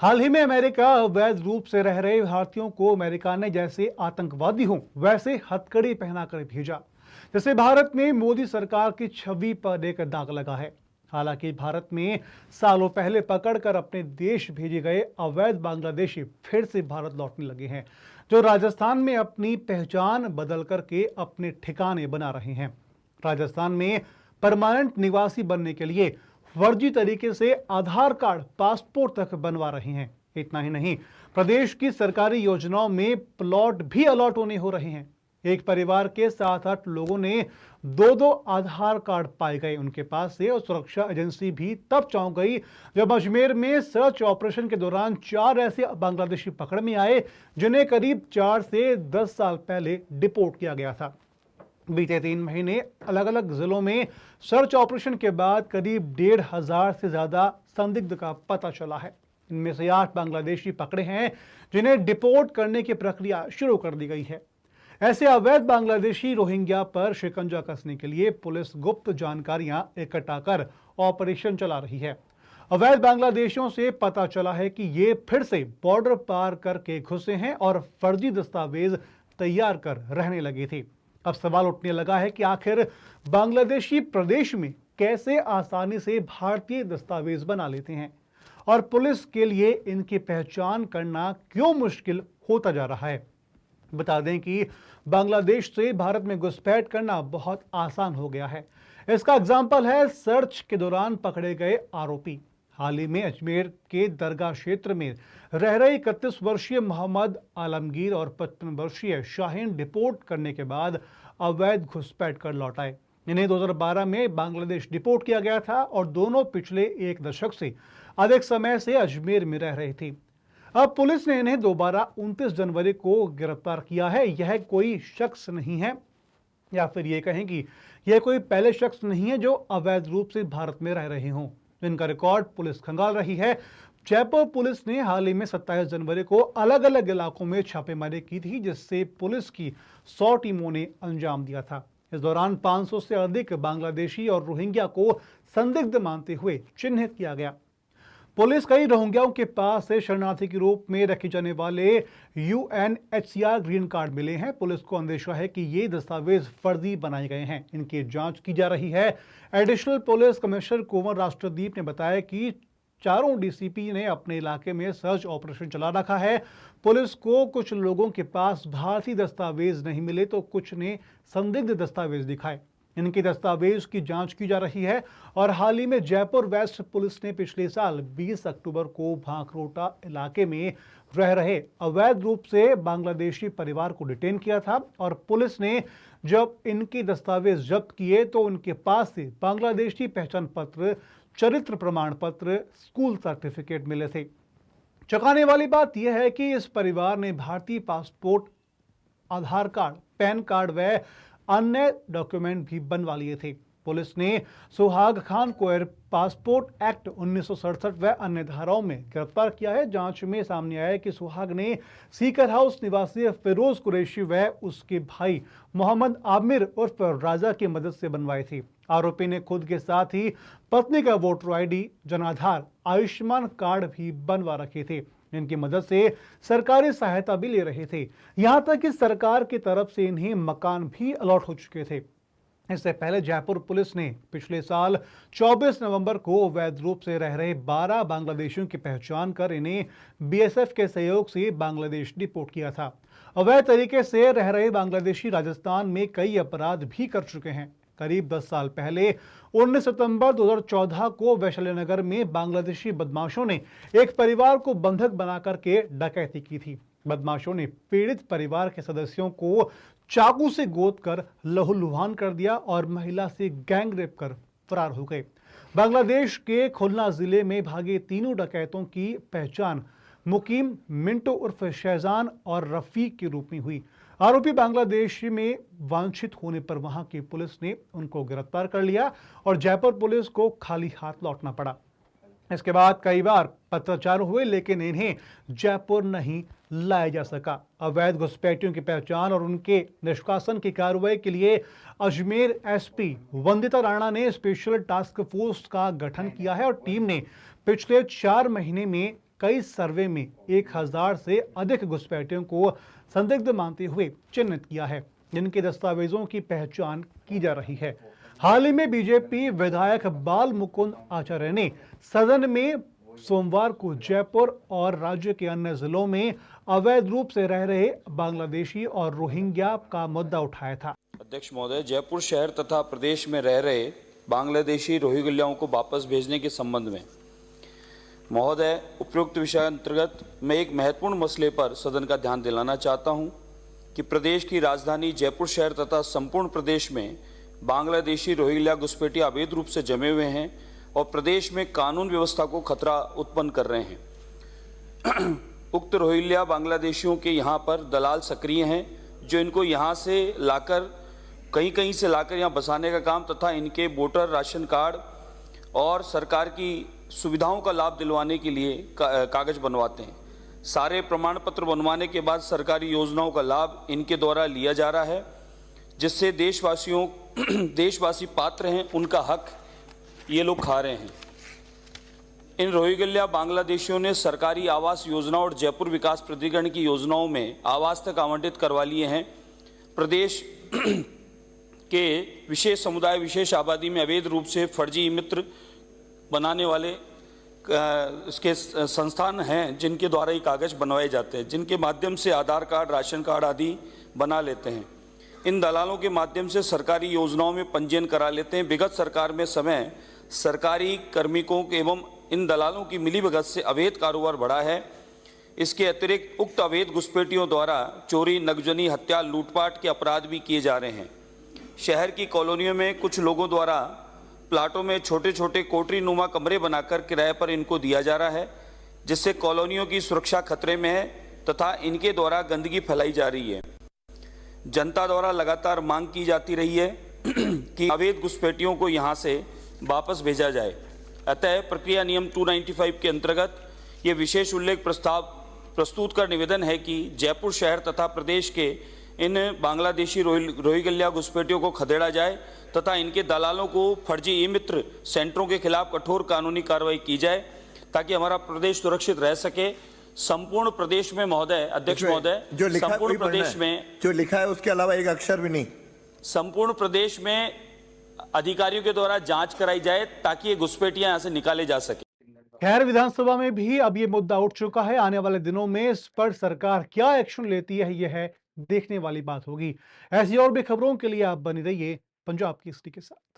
हाल ही में अमेरिका अवैध रूप से रह रहे भारतीयों को अमेरिका ने जैसे आतंकवादी हों वैसे हथकड़ी पहनाकर भेजा, जिससे भारत में मोदी सरकार की छवि पर एक दाग लगा है। हालांकि भारत में सालों पहले पकड़कर अपने देश भेजे गए अवैध बांग्लादेशी फिर से भारत लौटने लगे हैं, जो राजस्थान में अपनी पहचान बदल करके अपने ठिकाने बना रहे हैं। राजस्थान में परमानेंट निवासी बनने के लिए फर्जी तरीके से आधार कार्ड, पासपोर्ट तक बनवा रहे हैं। इतना ही नहीं, प्रदेश की सरकारी योजनाओं में प्लॉट भी अलॉट होने हो रहे हैं। एक परिवार के 7-8 लोगों ने दो आधार कार्ड पाए गए उनके पास से, और सुरक्षा एजेंसी भी तब चौंक गई जब अजमेर में सर्च ऑपरेशन के दौरान 4 ऐसे बांग्लादेशी पकड़ में आए जिन्हें करीब 4 से 10 साल पहले डिपोर्ट किया गया था। बीते 3 महीने अलग अलग जिलों में सर्च ऑपरेशन के बाद करीब 1,500 से ज्यादा संदिग्ध का पता चला है। इनमें से 8 बांग्लादेशी पकड़े हैं जिन्हें डिपोर्ट करने की प्रक्रिया शुरू कर दी गई है। ऐसे अवैध बांग्लादेशी रोहिंग्या पर शिकंजा कसने के लिए पुलिस गुप्त जानकारियां इकट्ठा कर ऑपरेशन चला रही है। अवैध बांग्लादेशियों से पता चला है कि ये फिर से बॉर्डर पार करके घुसे हैं और फर्जी दस्तावेज तैयार कर रहने लगे थे। अब सवाल उठने लगा है कि आखिर बांग्लादेशी प्रदेश में कैसे आसानी से भारतीय दस्तावेज बना लेते हैं, और पुलिस के लिए इनकी पहचान करना क्यों मुश्किल होता जा रहा है। बता दें कि बांग्लादेश से भारत में घुसपैठ करना बहुत आसान हो गया है। इसका एग्जाम्पल है सर्च के दौरान पकड़े गए आरोपी। हाल ही में अजमेर के दरगाह क्षेत्र में रह रहे 31 वर्षीय मोहम्मद आलमगीर और 55 वर्षीय शाहीन डिपोर्ट करने के बाद अवैध घुसपैठ कर लौट आए। इन्हें 2012 में बांग्लादेश डिपोर्ट किया गया था और दोनों पिछले 1 दशक से अधिक समय से अजमेर में रह रहे थे। अब पुलिस ने इन्हें दोबारा 29 जनवरी को गिरफ्तार किया है। यह कोई शख्स नहीं है, या फिर ये कहें कि यह कोई पहले शख्स नहीं है जो अवैध रूप से भारत में रह रहे हों। इनका रिकॉर्ड पुलिस खंगाल रही है। जयपुर पुलिस ने हाल ही में 27 जनवरी को अलग अलग इलाकों में छापेमारी की थी, जिससे पुलिस की 100 टीमों ने अंजाम दिया था। इस दौरान 500 से अधिक बांग्लादेशी और रोहिंग्या को संदिग्ध मानते हुए चिन्हित किया गया। पुलिस कई रोहिंग्याओं के पास से शरणार्थी के रूप में रखे जाने वाले UNHCR ग्रीन कार्ड मिले हैं। पुलिस को अंदेशा है कि ये दस्तावेज फर्जी बनाए गए हैं। इनकी जांच की जा रही है। एडिशनल पुलिस कमिश्नर कुंवर राष्ट्रदीप ने बताया कि चारों DCP ने अपने इलाके में सर्च ऑपरेशन चला रखा है। पुलिस को कुछ लोगों के पास भारतीय दस्तावेज नहीं मिले तो कुछ ने संदिग्ध दस्तावेज दिखाए। इनके दस्तावेज की जांच की जा रही है। और हाल ही में जयपुर वेस्ट पुलिस ने पिछले साल 20 अक्टूबर को भांकरोटा इलाके में रह रहे अवैध रूप से बांग्लादेशी परिवार को डिटेन किया था, और पुलिस ने जब इनके दस्तावेज जब्त किए तो उनके पास से बांग्लादेशी पहचान पत्र, चरित्र प्रमाण पत्र, स्कूल सर्टिफिकेट मिले थे। चौंकाने वाली बात यह है कि इस परिवार ने भारतीय पासपोर्ट, आधार कार्ड, पैन कार्ड व अन्य डॉक्यूमेंट भी बनवा लिए थे। पुलिस ने सुहाग खान को एयर पासपोर्ट एक्ट 1967 व अन्य धाराओं में गिरफ्तार किया है। जांच में सामने आया है कि सुहाग ने सीकर हाउस निवासी फिरोज कुरैशी व उसके भाई मोहम्मद आमिर उर्फ राजा की मदद से बनवाए थे। आरोपी ने खुद के साथ ही पत्नी का वोटर ID, जनाधार, आयुष्मान कार्ड भी बनवा रखे थे। इनकी मदद से सरकारी सहायता भी ले रहे थे। यहां तक कि सरकार की तरफ से इन्हें मकान भी अलॉट हो चुके थे। इससे पहले जयपुर पुलिस ने पिछले साल 24 नवंबर को अवैध रूप से रह रहे 12 बांग्लादेशियों की पहचान कर इन्हें BSF के सहयोग से बांग्लादेश डिपोर्ट किया था। अवैध तरीके से रह रहे बांग्लादेशी राजस्थान में कई अपराध भी कर चुके हैं। करीब 10 साल पहले 19 सितंबर 2014 को वैशाली में बांग्लादेशी बदमाशों ने एक परिवार को बंधक बनाकर के डकैती की थी। बदमाशों ने पीड़ित परिवार के सदस्यों को चाकू से गोद कर लहूलुहान कर दिया और महिला से गैंग रेप कर फरार हो गए। बांग्लादेश के खुलना जिले में भागे तीनों डकैतों की पहचान मुकीम, मिंटो उर्फ शहजान और रफीक के रूप में हुई। आरोपी बांग्लादेश में वांछित होने पर वहां की पुलिस ने उनको गिरफ्तार कर लिया और जयपुर पुलिस को खाली हाथ लौटना पड़ा। इसके बाद कई बार पत्राचार हुए, लेकिन इन्हें जयपुर नहीं लाया जा सका। अवैध घुसपैठियों की पहचान और उनके निष्कासन की कार्रवाई के लिए अजमेर SP वंदिता राणा ने स्पेशल टास्क फोर्स का गठन किया है और टीम ने पिछले 4 महीने में कई सर्वे में 1000 से अधिक घुसपैठियों को संदिग्ध मानते हुए चिन्हित किया है, जिनके दस्तावेजों की पहचान की जा रही है। हाल ही में बीजेपी विधायक बाल मुकुंद आचार्य ने सदन में सोमवार को जयपुर और राज्य के अन्य जिलों में अवैध रूप से रह रहे बांग्लादेशी और रोहिंग्या का मुद्दा उठाया था। अध्यक्ष महोदय, जयपुर शहर तथा प्रदेश में रह रहे बांग्लादेशी रोहिंग्याओं को वापस भेजने के संबंध में महोदय, उपयुक्त विषय अंतर्गत मैं एक महत्वपूर्ण मसले पर सदन का ध्यान दिलाना चाहता हूं कि प्रदेश की राजधानी जयपुर शहर तथा संपूर्ण प्रदेश में बांग्लादेशी रोहिंग्या घुसपैठिए अवैध रूप से जमे हुए हैं और प्रदेश में कानून व्यवस्था को खतरा उत्पन्न कर रहे हैं। उक्त रोहिंग्या बांग्लादेशियों के यहाँ पर दलाल सक्रिय हैं, जो इनको यहाँ से लाकर कहीं से लाकर यहाँ बसाने का काम तथा इनके वोटर राशन कार्ड और सरकार की सुविधाओं का लाभ दिलवाने के लिए कागज बनवाते हैं। सारे प्रमाण पत्र बनवाने के बाद सरकारी योजनाओं का लाभ इनके द्वारा लिया जा रहा है, जिससे देशवासी पात्र हैं, उनका हक ये लोग खा रहे हैं। इन रोहिंग्या बांग्लादेशियों ने सरकारी आवास योजना और जयपुर विकास प्राधिकरण की योजनाओं में आवास तक आवंटित करवा लिए हैं। प्रदेश के विशेष समुदाय विशेष आबादी में अवैध रूप से फर्जी मित्र बनाने वाले इसके संस्थान हैं, जिनके द्वारा ये कागज बनवाए जाते हैं, जिनके माध्यम से आधार कार्ड, राशन कार्ड आदि बना लेते हैं। इन दलालों के माध्यम से सरकारी योजनाओं में पंजीयन करा लेते हैं। विगत सरकार में समय सरकारी कार्मिकों एवं इन दलालों की मिलीभगत से अवैध कारोबार बढ़ा है। इसके अतिरिक्त उक्त अवैध घुसपैठियों द्वारा चोरी, नगजनी, हत्या, लूटपाट के अपराध भी किए जा रहे हैं। शहर की कॉलोनियों में कुछ लोगों द्वारा प्लाटों में छोटे छोटे कोठरी नुमा कमरे बनाकर किराए पर इनको दिया जा रहा है, जिससे कॉलोनियों की सुरक्षा खतरे में है तथा इनके द्वारा गंदगी फैलाई जा रही है। जनता द्वारा लगातार मांग की जाती रही है कि अवैध घुसपैठियों को यहां से वापस भेजा जाए। अतः प्रक्रिया नियम 295 के अंतर्गत ये विशेष उल्लेख प्रस्ताव प्रस्तुत कर निवेदन है कि जयपुर शहर तथा प्रदेश के इन बांग्लादेशी रोहिंग्या घुसपैठियों को खदेड़ा जाए तथा इनके दलालों को फर्जी ई मित्र सेंटरों के खिलाफ कठोर कानूनी कार्रवाई की जाए, ताकि हमारा प्रदेश सुरक्षित रह सके। संपूर्ण प्रदेश में महोदय, अध्यक्ष महोदय, संपूर्ण प्रदेश में जो लिखा है उसके अलावा एक अक्षर भी नहीं, संपूर्ण प्रदेश में अधिकारियों के द्वारा जांच कराई जाए ताकि ये घुसपैठियां यहां से निकाले जा सके। खैर, विधानसभा में भी अब ये मुद्दा उठ चुका है। आने वाले दिनों में इस पर सरकार क्या एक्शन लेती है, यह है देखने वाली बात होगी। ऐसी और भी खबरों के लिए आप बने रहिए पंजाब केसरी के साथ।